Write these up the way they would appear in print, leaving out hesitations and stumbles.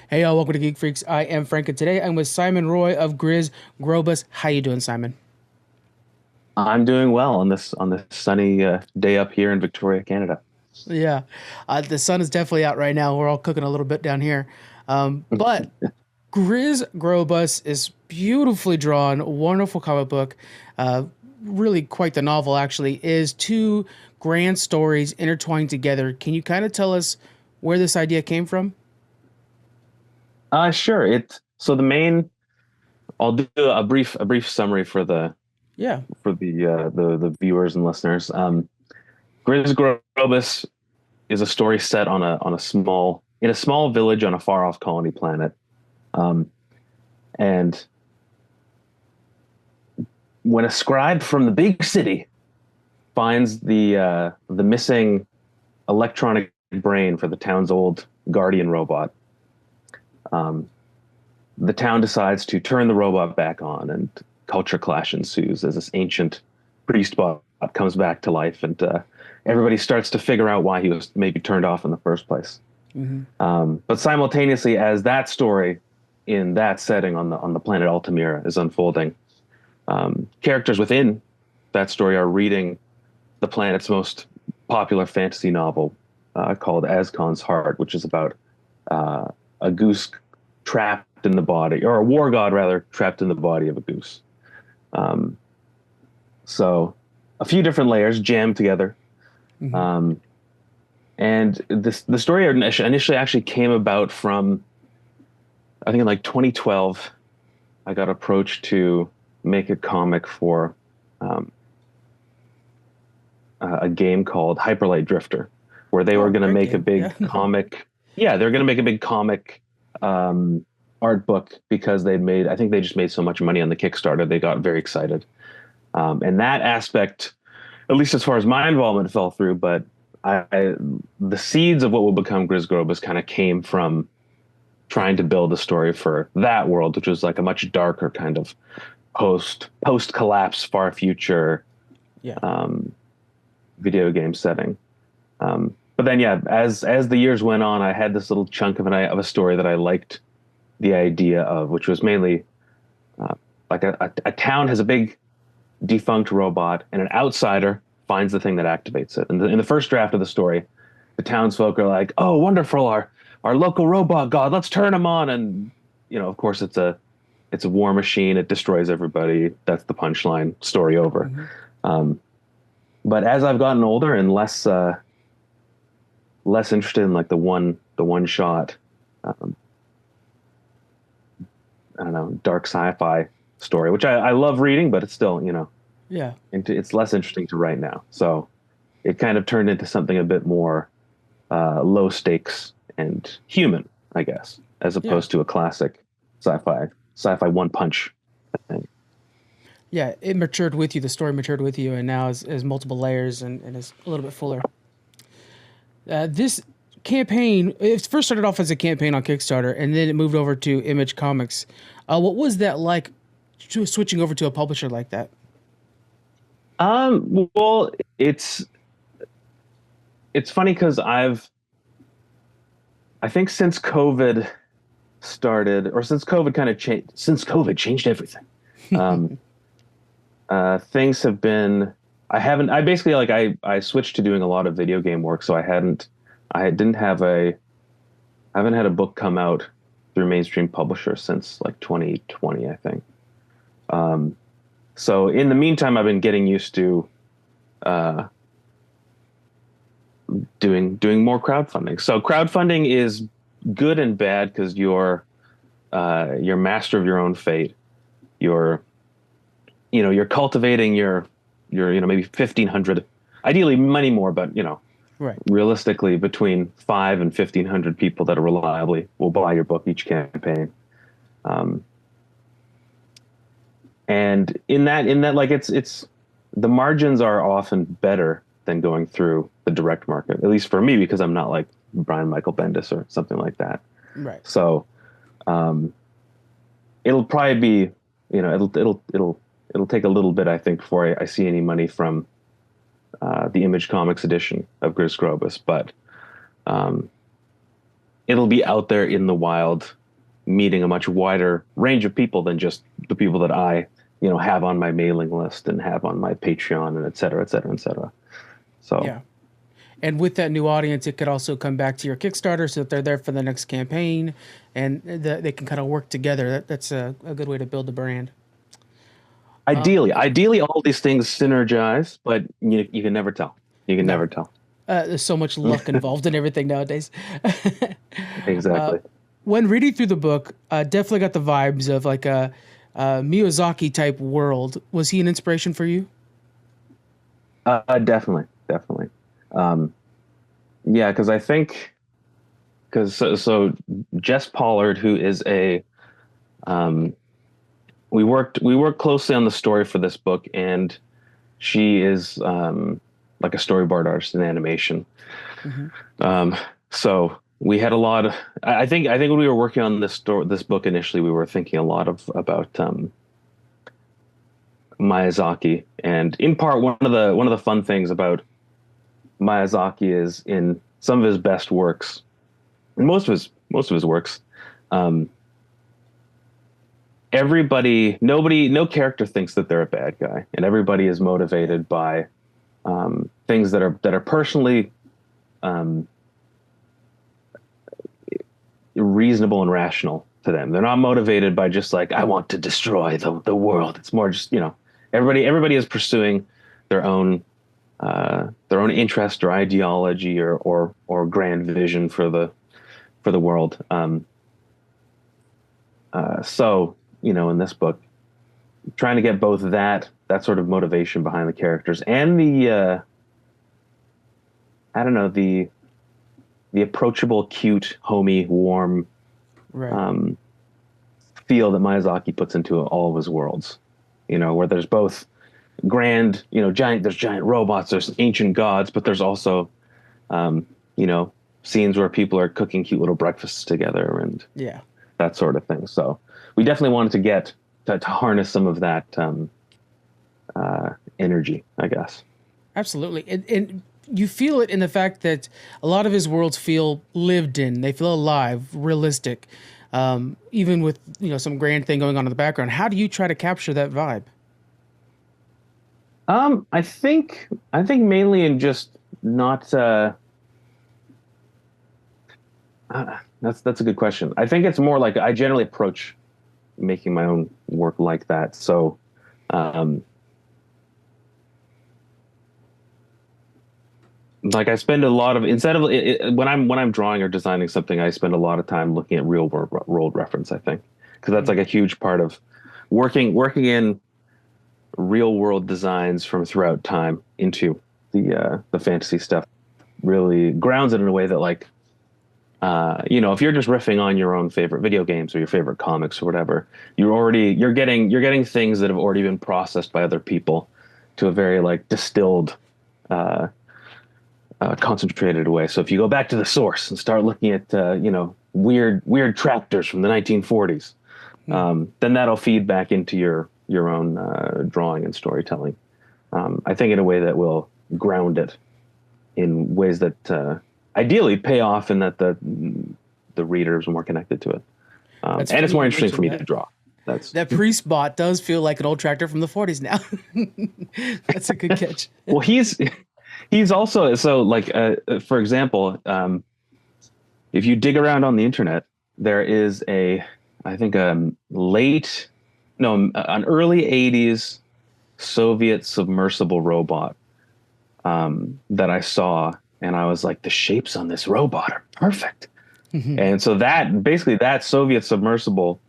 Hey y'all, welcome to Geek Freaks. I am Frank, and today I'm with Simon Roy of Grizz Grobus. How you doing, Simon? I'm doing well on this sunny day up here in Victoria, Canada. Yeah, the sun is definitely out right now. We're all cooking a little bit down here, but Grizz Grobus is beautifully drawn, wonderful comic book. Uh, really quite the novel, actually. Is two grand stories intertwined together. Can you kind of tell us where this idea came from? Sure. The main. I'll do a brief summary for Yeah. the viewers and listeners. Grizz Grobus is a story set on a small village on a far off colony planet, um, and when a scribe from the big city finds the missing electronic brain for the town's old guardian robot. Um, the town decides to turn the robot back on, and culture clash ensues as this ancient priest bot comes back to life, and everybody starts to figure out why he was maybe turned off in the first place. Hmm. But simultaneously, as that story in that setting on the planet Altamira is unfolding, characters within that story are reading the planet's most popular fantasy novel called Azcon's Heart, which is about uh, a goose trapped in the body, or a war god rather, trapped in the body of a goose. Um, so a few different layers jammed together. Hmm. Um, and the story initially actually came about from, I think in like 2012, I got approached to make a comic for um, a game called Hyperlight Drifter, where they were Oh, going to great make a game. Yeah. big comic. Yeah, they're going to make a big comic um, art book because I think they just made so much money on the Kickstarter. They got very excited. And that aspect, at least as far as my involvement, fell through. But the seeds of what will become Grizz Grobus kind of came from trying to build a story for that world, which was like a much darker kind of post collapse, far future Yeah. um, video game setting. But then, yeah, as the years went on, I had this little chunk of a story that I liked the idea of, which was mainly uh, like a town has a big defunct robot, and an outsider finds the thing that activates it. And in the first draft of the story, the townsfolk are like, "Oh, wonderful! Our local robot god, let's turn him on!" And of course, it's a war machine. It destroys everybody. That's the punchline. Story over. Hmm. Um, but as I've gotten older and less interested in like the one shot, um, I don't know, dark sci-fi story, which I love reading, but it's still Yeah. it's less interesting to write now. So it kind of turned into something a bit more low stakes and human, I guess, as Yeah. opposed to a classic sci-fi one punch thing. Yeah, it matured with you. The story matured with you, and now is multiple layers and is a little bit fuller. This campaign, it first started off as a campaign on Kickstarter, and then it moved over to Image Comics. What was that like, switching over to a publisher like that? Well, it's funny because I think since COVID started, or since COVID kind of changed, since COVID changed everything. Um, things have been. I basically like I switched to doing a lot of video game work, so I didn't have I haven't had a book come out through mainstream publisher since like 2020, I think. Um, so in the meantime, I've been getting used to uh, doing more crowdfunding. So crowdfunding is good and bad because you're master of your own fate. You're you're cultivating your maybe 1,500, ideally many more, but Right. realistically between 5 and 1,500 people that are reliably will buy your book each campaign. Um, and in that like it's the margins are often better than going through the direct market, at least for me, because I'm not like Brian Michael Bendis or something like that. Right. So um, it'll probably be it'll take a little bit, I think, before I see any money from the Image Comics edition of Grizz Grobus. But um, it'll be out there in the wild, meeting a much wider range of people than just the people that I, have on my mailing list and have on my Patreon and et cetera, et cetera, et cetera. So Yeah. And with that new audience, it could also come back to your Kickstarter so that they're there for the next campaign and they can kind of work together. That's a good way to build the brand. ideally, all these things synergize, but you can never tell. You can No, never tell. there's so much luck involved in everything nowadays. Exactly. When reading through the book, definitely got the vibes of like a Miyazaki type world. Was he an inspiration for you? Definitely, definitely. Yeah, because I think so Jess Pollard, who is um, we worked closely on the story for this book, and she is like a storyboard artist in animation. Hmm. So we had a lot of. I think when we were working on this book initially, we were thinking a lot about Miyazaki, and in part one of the fun things about Miyazaki is in some of his best works, and most of his works, um, no character thinks that they're a bad guy, and everybody is motivated by things that are personally um, reasonable and rational to them. They're not motivated by just like, I want to destroy the world. It's more just, everybody is pursuing their own interest or ideology or grand vision for the world. So in this book, trying to get both that sort of motivation behind the characters and the I don't know, the approachable, cute, homey, warm Right. feel that Miyazaki puts into all of his worlds. Where there's both grand, there's giant robots, there's ancient gods, but there's also, scenes where people are cooking cute little breakfasts together and Yeah. that sort of thing. So we definitely wanted to get to harness some of that energy, I guess. Absolutely. And you feel it in the fact that a lot of his worlds feel lived in. They feel alive, realistic. Even with, some grand thing going on in the background. How do you try to capture that vibe? I think mainly in just not that's a good question. I think it's more like I generally approach making my own work like that. So um like I spend a lot of instead of when I'm drawing or designing something, I spend a lot of time looking at real world reference, I think, because that's like a huge part of working in real world designs from throughout time into the fantasy stuff really grounds it in a way that like if you're just riffing on your own favorite video games or your favorite comics or whatever, you're getting things that have already been processed by other people to a very like distilled uh, concentrated way. So if you go back to the source and start looking at weird tractors from the 1940s, then that'll feed back into your own drawing and storytelling. I think in a way that will ground it in ways that ideally pay off, and that the readers are more connected to it. And it's more interesting for me to draw. That priest bot does feel like an old tractor from the 40s now. That's a good catch. Well, he's also so like for example, if you dig around on the internet, there is I think an early 80s Soviet submersible robot that I saw, and I was like, the shapes on this robot are perfect. And so that Soviet submersible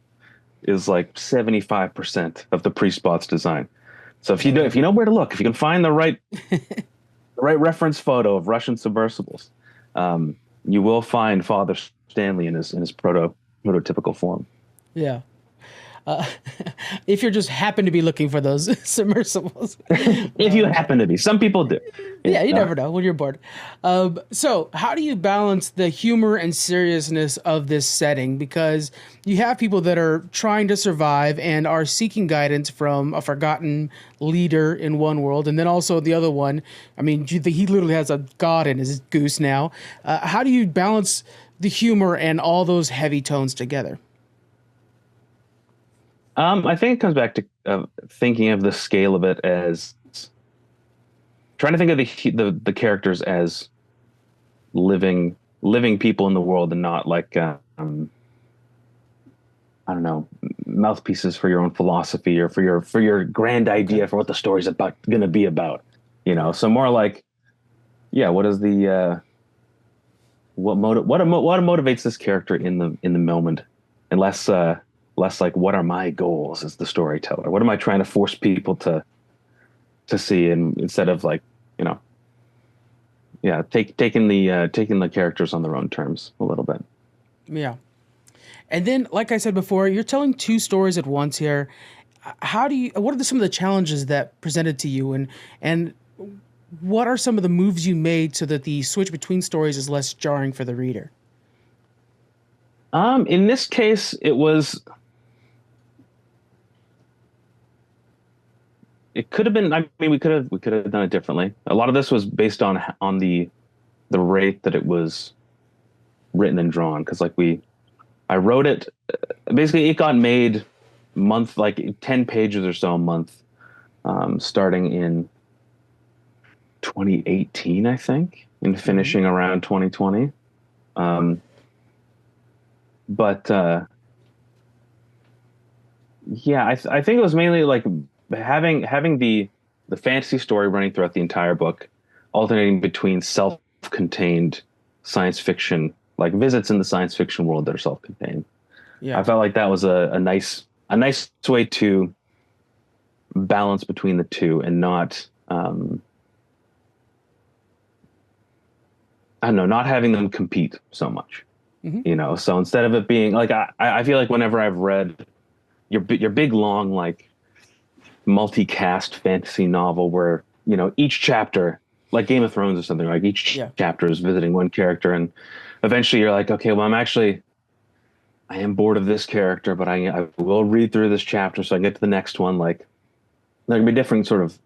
is like 75% of the Priestbot's design. So if you know where to look, if you can find the right reference photo of Russian submersibles, you will find Father Stanley in his prototypical form. Yeah. If you're just happen to be looking for those submersibles. If you happen to be, some people do. Yeah, you never know when you're bored. So how do you balance the humor and seriousness of this setting? Because you have people that are trying to survive and are seeking guidance from a forgotten leader in one world, and then also the other one. I mean, he literally has a god in his goose now. How do you balance the humor and all those heavy tones together? I think it comes back to thinking of the scale of it as trying to think of the characters as living people in the world, and not like I don't know, mouthpieces for your own philosophy or for your grand idea for what the story's about going to be about. So more like, yeah, what is the what motivates this character in the moment, and less like what are my goals as the storyteller? What am I trying to force people to see, and instead of like, yeah, taking the characters on their own terms a little bit. Yeah. And then, like I said before, you're telling two stories at once here. What are some of the challenges that presented to you, and what are some of the moves you made so that the switch between stories is less jarring for the reader? In this case, it could have been, I mean, we could have done it differently. A lot of this was based on the rate that it was written and drawn. Cause I wrote it, basically it got made like 10 pages or so a month, starting in 2018, I think, and finishing around 2020. But yeah, I think it was mainly like having the fantasy story running throughout the entire book, alternating between self-contained science fiction, like visits in the science fiction world that are self-contained. Yeah. I felt like that was a nice way to balance between the two, and not I don't know, not having them compete so much. So instead of it being like, I feel like whenever I've read your big long like multicast fantasy novel where each chapter, like Game of Thrones or something, like each chapter is visiting one character, and eventually you're like, okay, well I am bored of this character, but I will read through this chapter so I can get to the next one. Like there can be different sort of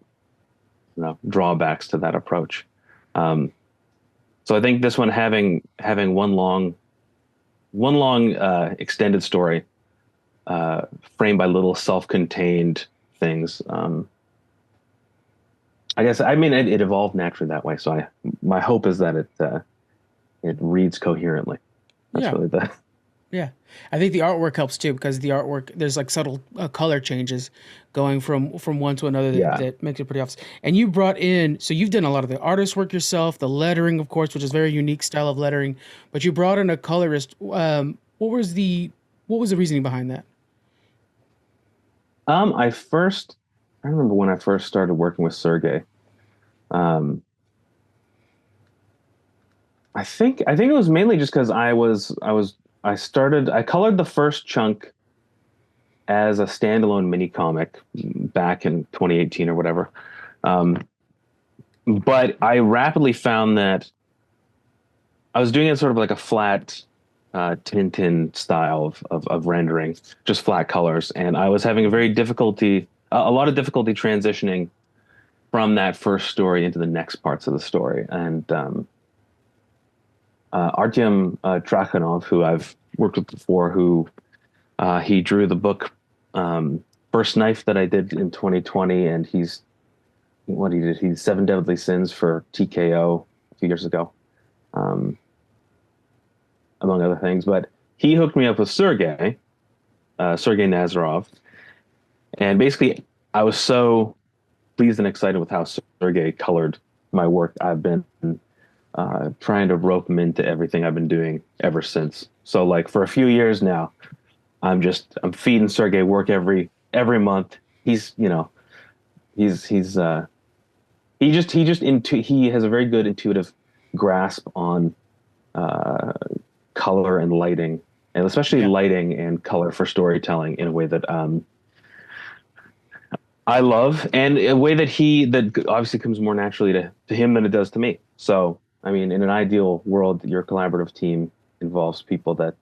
drawbacks to that approach. So I think this one having one long extended story, framed by little self-contained things. I guess, I mean, it evolved naturally that way. So my hope is that it reads coherently. That's really the. Yeah. I think the artwork helps too, because the artwork, there's like subtle color changes going from one to another that makes it pretty obvious. And you brought in, so you've done a lot of the artist work yourself, the lettering, of course, which is a very unique style of lettering, but you brought in a colorist. What was the reasoning behind that? I remember when I first started working with Sergei. I think it was mainly just because I colored the first chunk as a standalone mini comic back in 2018 or whatever. But I rapidly found that I was doing it sort of like a flat Tintin style of rendering, just flat colors, and I was having a lot of difficulty transitioning from that first story into the next parts of the story. And Artyom Trakhanov, who I've worked with before, who he drew the book First Knife that I did in 2020, and he's 7 Deadly Sins for TKO a few years ago, among other things. But he hooked me up with Sergei Nazarov, and basically I was so pleased and excited with how Sergei colored my work. I've been trying to rope him into everything I've been doing ever since. So like for a few years now, I'm feeding Sergei work every month. He has a very good intuitive grasp on color and lighting, and especially lighting and color for storytelling in a way that I love, and a way that obviously comes more naturally to him than it does to me. So, I mean, in an ideal world, your collaborative team involves people that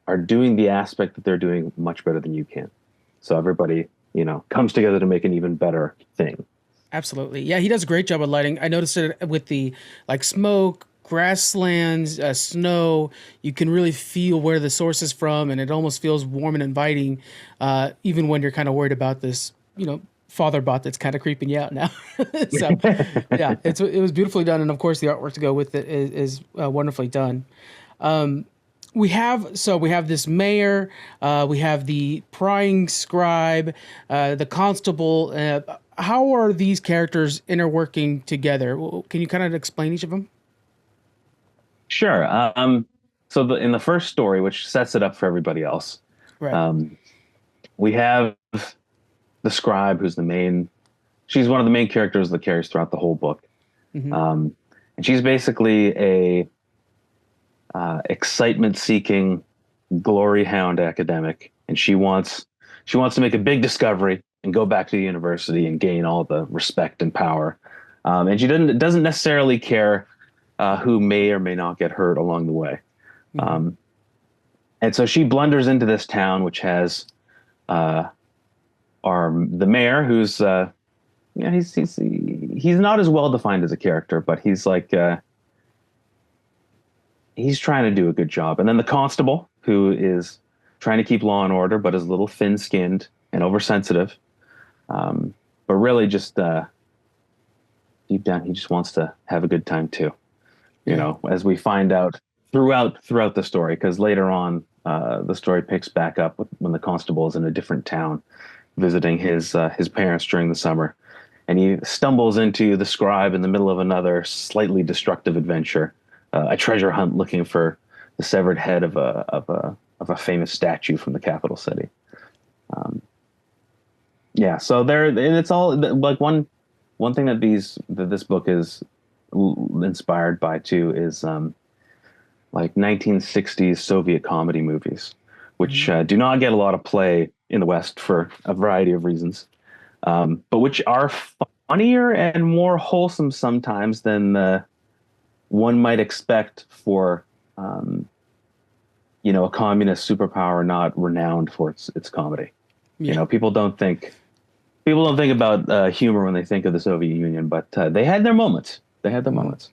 are doing the aspect that they're doing much better than you can. So everybody, comes together to make an even better thing. Absolutely. Yeah, he does a great job with lighting. I noticed it with the like smoke, grasslands, snow. You can really feel where the source is from, and it almost feels warm and inviting, even when you're kind of worried about this, father bot that's kind of creeping you out now. So, yeah, it was beautifully done, and of course the artwork to go with it is wonderfully done. We have this mayor, we have the prying scribe, the constable. How are these characters interworking together? Can you kind of explain each of them? Sure. So in the first story, which sets it up for everybody else, Right. um, we have the scribe, who's the main. She's one of the main characters that carries throughout the whole book, Hmm. um, and she's basically a excitement-seeking, glory hound academic, and she wants to make a big discovery and go back to the university and gain all the respect and power. And she doesn't necessarily care who may or may not get hurt along the way. Hmm. Um, and so she blunders into this town, which has uh, the mayor, who's yeah, he's not as well defined as a character, but he's like he's trying to do a good job. And then the constable, who is trying to keep law and order, but is a little thin-skinned and oversensitive. But really, just deep down, he just wants to have a good time too. Yeah. As we find out throughout the story, because later on, the story picks back up when the constable is in a different town visiting his parents during the summer, and he stumbles into the scribe in the middle of another slightly destructive adventure, a treasure hunt looking for the severed head of a famous statue from the capital city. Um, yeah, so there, and it's all like one thing that this book is inspired by too is like 1960s Soviet comedy movies, which Hmm. do not get a lot of play in the West for a variety of reasons, but which are funnier and more wholesome sometimes than one might expect for a communist superpower not renowned for its comedy. Yeah. People don't think about humor when they think of the Soviet Union, but they had their moments. They had their Mhm. moments.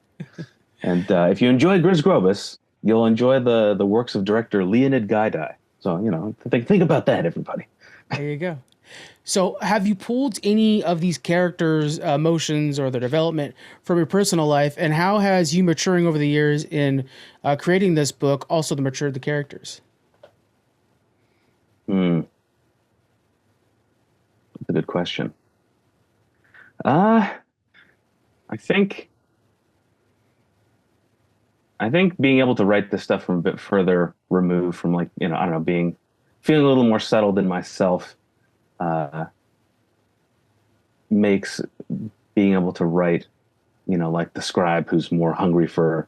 And if you enjoy Grizz Grobus, you'll enjoy the works of director Leonid Gaidai. So think about that, everybody. There you go. So, have you pulled any of these characters' emotions or their development from your personal life, and how has you maturing over the years in creating this book also matured the characters? Hmm, that's a good question. Uh, I think I think being able to write this stuff from a bit further removed from, like, I don't know, feeling a little more settled in myself, uh, makes being able to write, like the scribe who's more hungry for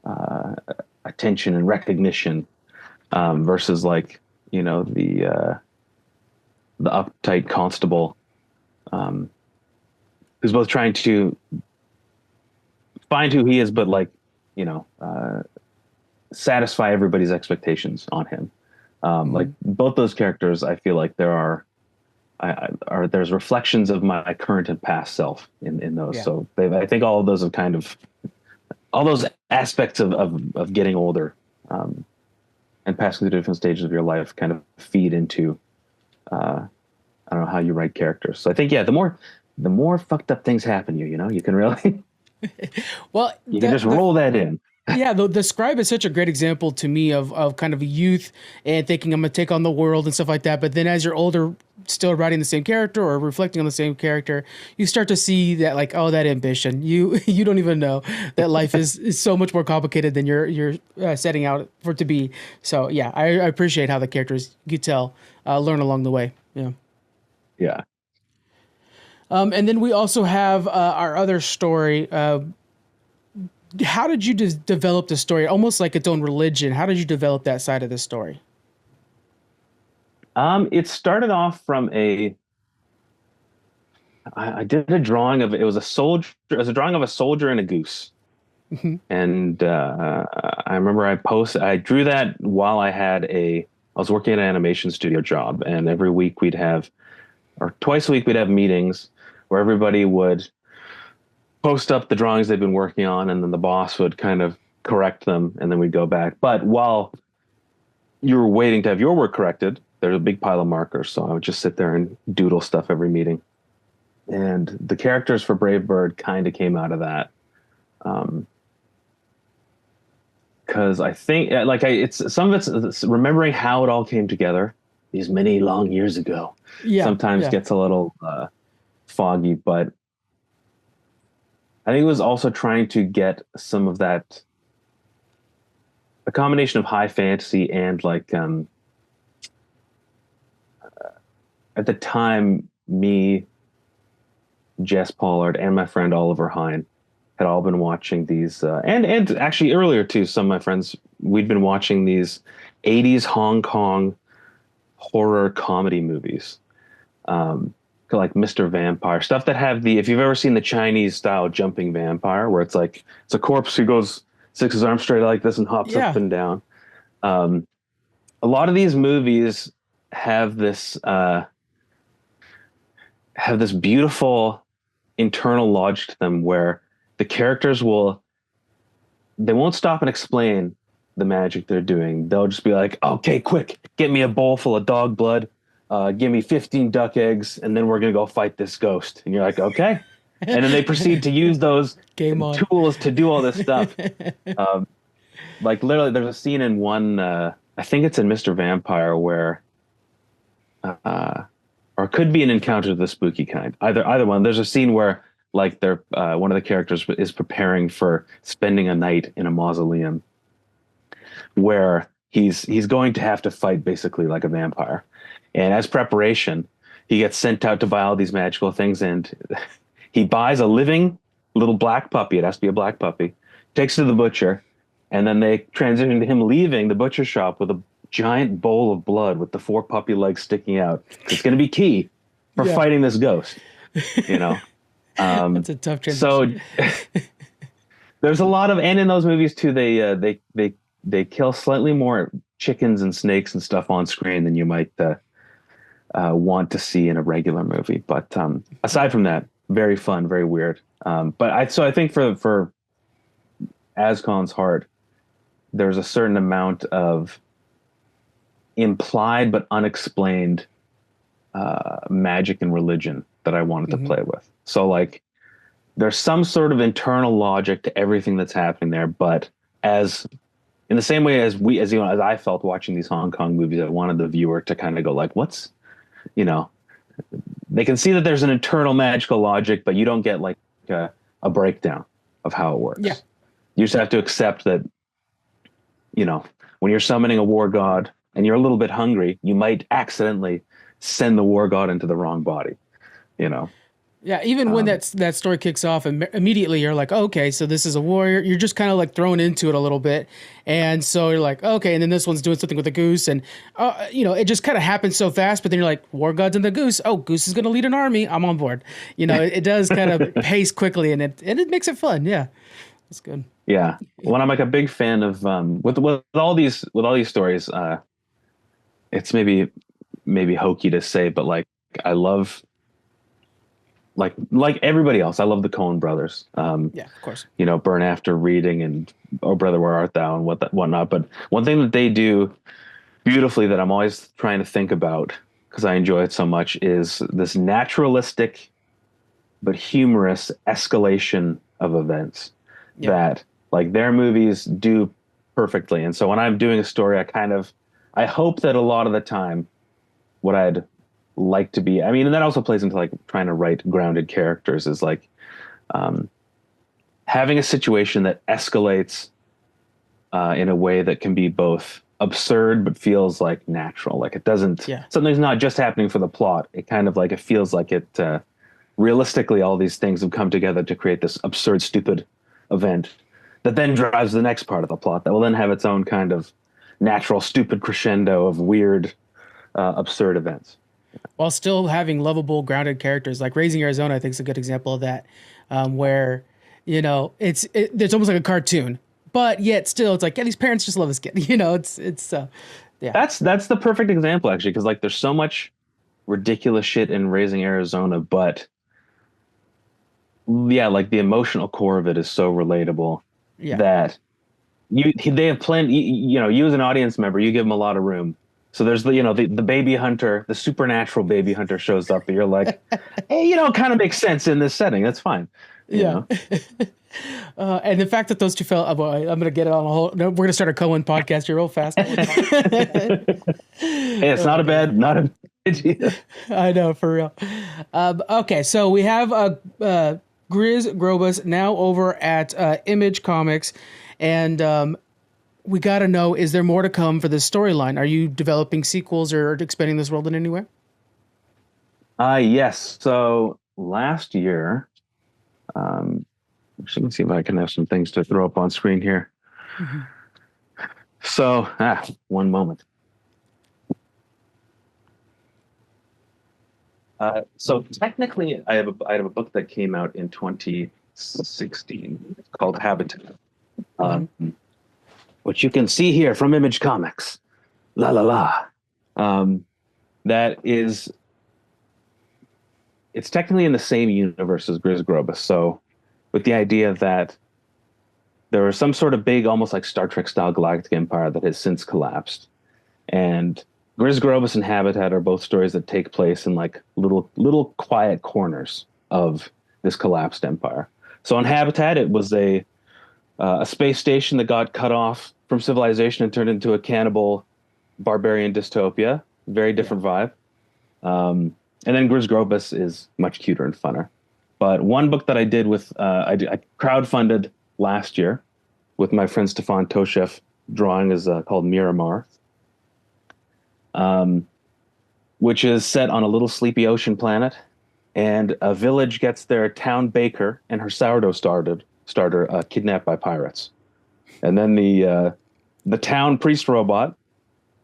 uh, attention and recognition, versus like, the uptight constable, um, who's both trying to find who he is, but like, you know, uh, satisfy everybody's expectations on him. Like Hmm. both those characters, I feel like there's reflections of my current and past self in those. Yeah. So I think all of those have kind of all those aspects of getting older, and passing through different stages of your life kind of feed into, I don't know, how you write characters. So I think, yeah, the more fucked up things happen, you can really Well, you can just the roll that in. yeah, the scribe is such a great example to me of kind of a youth and thinking I'm gonna take on the world and stuff like that. But then as you're older, still writing the same character or reflecting on the same character, you start to see that, like, oh, that ambition. You don't even know that life is so much more complicated than you're setting out for it to be. So yeah, I appreciate how the characters, you could tell, learn along the way. Yeah. Yeah. And then we also have our other story. How did you develop the story? Almost like its own religion. How did you develop that side of the story? It started off from I did a drawing of it. It was a soldier. It was a drawing of a soldier and a goose. Hmm. And I remember I drew that while I was working at an animation studio job, and every week or twice a week we'd have meetings where everybody would post up the drawings they've been working on, and then the boss would kind of correct them, and then we'd go back. But while you were waiting to have your work corrected, there's a big pile of markers. So I would just sit there and doodle stuff every meeting. And the characters for Brave Bird kind of came out of that. Because I think it's some of it's remembering how it all came together these many long years ago. Yeah. Sometimes gets a little foggy, but I think it was also trying to get some of that, a combination of high fantasy and like at the time, me, Jess Pollard, and my friend Oliver Hine had all been watching these, and actually earlier too, some of my friends, we'd been watching these 80s Hong Kong horror comedy movies, like Mr. Vampire, stuff that have if you've ever seen the Chinese style jumping vampire, where it's like, it's a corpse who goes, sticks his arm straight like this and hops up and down. A lot of these movies have this beautiful internal logic to them where the characters they won't stop and explain the magic they're doing. They'll just be like, okay, quick, get me a bowl full of dog blood, give me 15 duck eggs, and then we're going to go fight this ghost. And you're like, okay. And then they proceed to use those tools to do all this stuff. Like literally there's a scene in one, I think it's in Mr. Vampire, where, or it could be an Encounter of the Spooky Kind. Either one. There's a scene where like one of the characters is preparing for spending a night in a mausoleum, where he's going to have to fight basically like a vampire. And as preparation, he gets sent out to buy all these magical things, and he buys a living little black puppy. It has to be a black puppy. Takes it to the butcher, and then they transition to him leaving the butcher shop with a giant bowl of blood with the 4 puppy legs sticking out. It's going to be key for fighting this ghost, you know. That's a tough transition. So there's a lot of, and in those movies too, they kill slightly more chickens and snakes and stuff on screen than you might want to see in a regular movie. But aside from that, very fun, very weird. But I think for Ascon's Heart, there's a certain amount of implied but unexplained magic and religion that I wanted to play with. So like there's some sort of internal logic to everything that's happening there, but as in the same way as I felt watching these Hong Kong movies, I wanted the viewer to kind of go like, what's, you know, they can see that there's an internal magical logic, but you don't get like a breakdown of how it works. Yeah. You just have to accept that, you know, when you're summoning a war god and you're a little bit hungry, you might accidentally send the war god into the wrong body, you know? Yeah, even when that story kicks off, and immediately you're like, oh, okay, so this is a warrior. You're just kind of like thrown into it a little bit, and so you're like, okay, and then this one's doing something with a goose, and you know, it just kind of happens so fast. But then you're like, war gods and the goose. Oh, goose is going to lead an army. I'm on board. You know, it does kind of pace quickly, and it makes it fun. Yeah, that's good. Yeah, when I'm like a big fan of with all these stories, it's maybe hokey to say, but like I love. Like everybody else, I love the Coen brothers. Yeah, of course. You know, Burn After Reading and Oh Brother, Where Art Thou and whatnot. But one thing that they do beautifully that I'm always trying to think about because I enjoy it so much is this naturalistic but humorous escalation of events that like their movies do perfectly. And so when I'm doing a story, I hope that a lot of the time what I'd like to be, I mean, and that also plays into like trying to write grounded characters is like having a situation that escalates in a way that can be both absurd but feels like natural. Like it doesn't, something's not just happening for the plot. It kind of like, it feels like it realistically all these things have come together to create this absurd, stupid event that then drives the next part of the plot that will then have its own kind of natural, stupid crescendo of weird, absurd events. While still having lovable, grounded characters. Like Raising Arizona, I think is a good example of that, where, you know, it's almost like a cartoon, but yet still it's like, yeah, these parents just love this kid. You know, it's yeah. That's the perfect example actually, because like there's so much ridiculous shit in Raising Arizona, but yeah, like the emotional core of it is so relatable that they have plenty. You as an audience member, you give them a lot of room. So there's the baby hunter, the supernatural baby hunter shows up, and you're like, hey, it kind of makes sense in this setting. That's fine. You Yeah. know. And the fact that those two fell, I'm going to get it on a whole. No, we're going to start a Cohen podcast here real fast. Hey, it's not a bad idea. I know, for real. Okay, so we have Grizz Grobus now over at Image Comics, and we got to know, is there more to come for this storyline? Are you developing sequels or expanding this world in any way? Yes. So last year, let me see if I can have some things to throw up on screen here. Mm-hmm. So, one moment. So technically, I have a book that came out in 2016 called Habitat, which you can see here from Image Comics. La la la. That is, it's technically in the same universe as Grizz Grobus. So, with the idea that there was some sort of big, almost like Star Trek style galactic empire that has since collapsed, and Grizz Grobus and Habitat are both stories that take place in like little quiet corners of this collapsed empire. So on Habitat, it was a space station that got cut off from civilization and turned into a cannibal barbarian dystopia. Very different vibe. And then Grizz Grobus is much cuter and funner. But one book that I did with I crowdfunded last year with my friend Stefan Toshev drawing is called Miramar. Which is set on a little sleepy ocean planet, and a village gets their town baker and her sourdough starter kidnapped by pirates, and then the town priest robot,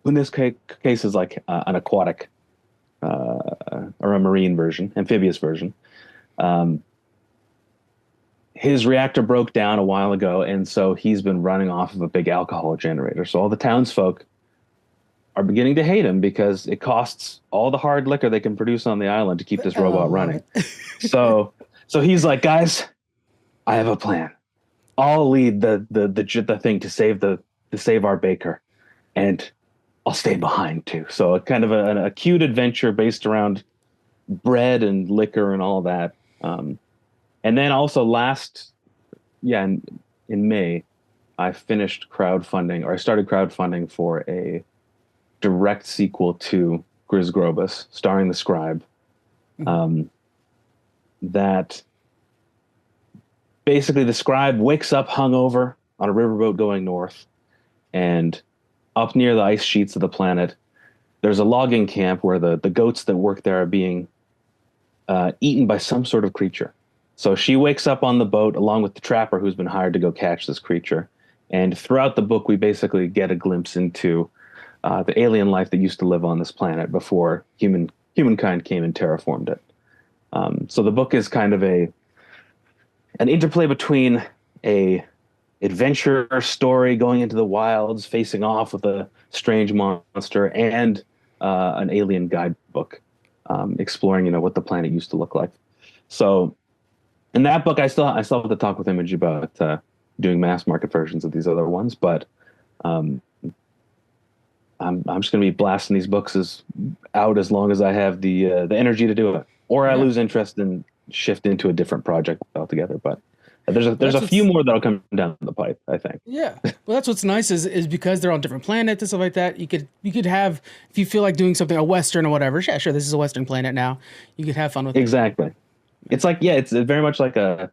who in this case is like an aquatic or a marine version, amphibious version. His reactor broke down a while ago, and so he's been running off of a big alcohol generator. So all the townsfolk are beginning to hate him because it costs all the hard liquor they can produce on the island to keep this robot running. So he's like, guys, I have a plan. I'll lead the thing to save our baker, and I'll stay behind too. So kind of a cute adventure based around bread and liquor and all that. And then also in May, I finished crowdfunding, or I started crowdfunding for a direct sequel to Grizz Grobus, starring the Scribe. That basically the Scribe wakes up hungover on a riverboat going north, and up near the ice sheets of the planet, there's a logging camp where the goats that work there are being eaten by some sort of creature. So she wakes up on the boat along with the trapper who's been hired to go catch this creature. And throughout the book, we basically get a glimpse into the alien life that used to live on this planet before humankind came and terraformed it. So the book is kind of an interplay between a adventure story going into the wilds, facing off with a strange monster, and an alien guidebook exploring, what the planet used to look like. So in that book, I still have to talk with Image about doing mass market versions of these other ones, but I'm just going to be blasting these books out as long as I have the energy to do it, or I lose interest and shift into a different project altogether. But there's a few more that'll come down the pipe, I think. Yeah, well, that's what's nice is because they're on different planets and stuff like that. You could have, if you feel like doing something, a Western or whatever. Yeah, sure, this is a Western planet now. You could have fun with it. Exactly. It's like, it's very much like a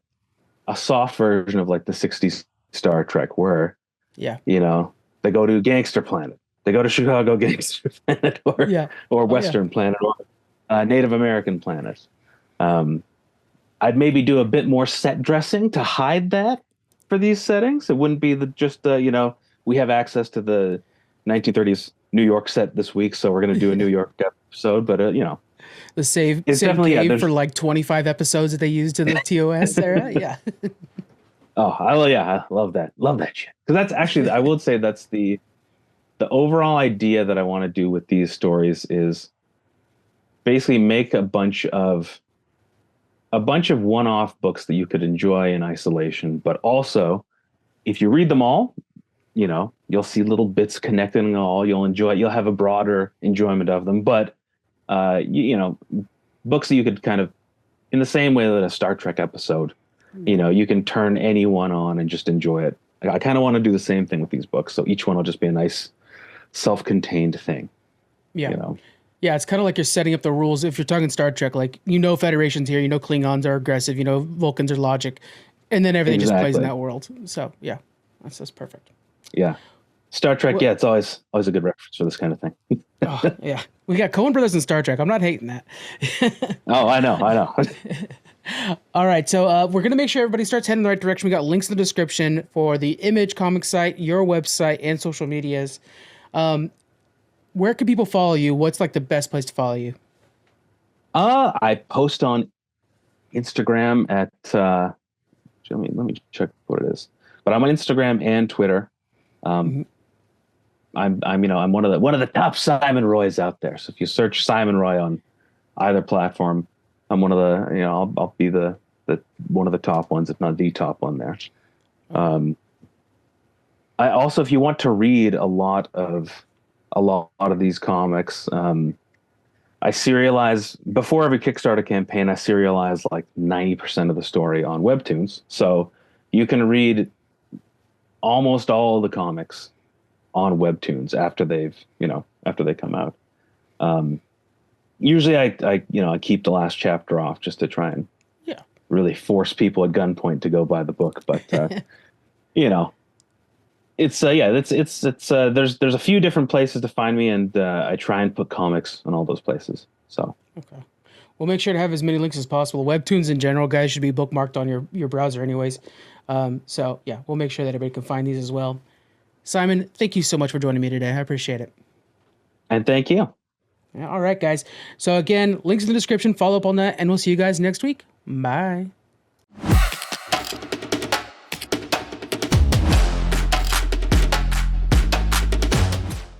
soft version of like the 60s Star Trek, where they go to Gangster Planet. They go to Chicago Gangster Planet, or Western Planet, or Native American Planet. I'd maybe do a bit more set dressing to hide that for these settings. It wouldn't be we have access to the 1930s New York set this week, so we're going to do a New York episode. But the same cave for like 25 episodes that they used in the TOS era. Yeah. I love that. Love that shit. Because that's actually, I would say that's the overall idea that I want to do with these stories is basically make a bunch of one-off books that you could enjoy in isolation, but also if you read them all, you'll see little bits connecting all. You'll enjoy it. You'll have a broader enjoyment of them. But books that you could kind of, in the same way that a Star Trek episode, you can turn any one on and just enjoy it. I kind of want to do the same thing with these books. So each one will just be a nice self-contained thing. Yeah. Yeah, it's kind of like you're setting up the rules. If you're talking Star Trek, like, Federation's here, Klingons are aggressive, Vulcans are logic, and then everything just plays in that world. So yeah, that's perfect. Yeah. Star Trek, well, it's always a good reference for this kind of thing. Oh, yeah. We got Coen Brothers in Star Trek. I'm not hating that. Oh, I know. All right, so we're going to make sure everybody starts heading in the right direction. We got links in the description for the Image comic site, your website, and social medias. Where can people follow you? What's like the best place to follow you? I post on Instagram at let me check what it is. But I'm on Instagram and Twitter. I'm one of the top Simon Roys out there. So if you search Simon Roy on either platform, I'm one of the I'll be the one of the top ones, if not the top one there. I also, if you want to read a lot of these comics, I serialize before every Kickstarter campaign. I serialize like 90% of the story on Webtoons, so you can read almost all of the comics on Webtoons after they come out. Usually I keep the last chapter off just to try and really force people at gunpoint to go buy the book, but it's there's a few different places to find me, and I try and put comics on all those places. So okay, we'll make sure to have as many links as possible. Webtoons in general, guys, should be bookmarked on your browser anyways. So yeah, we'll make sure that everybody can find these as well. Simon, thank you so much for joining me today. I appreciate it. And thank you. Yeah, all right, guys. So again, links in the description. Follow up on that, and we'll see you guys next week. Bye.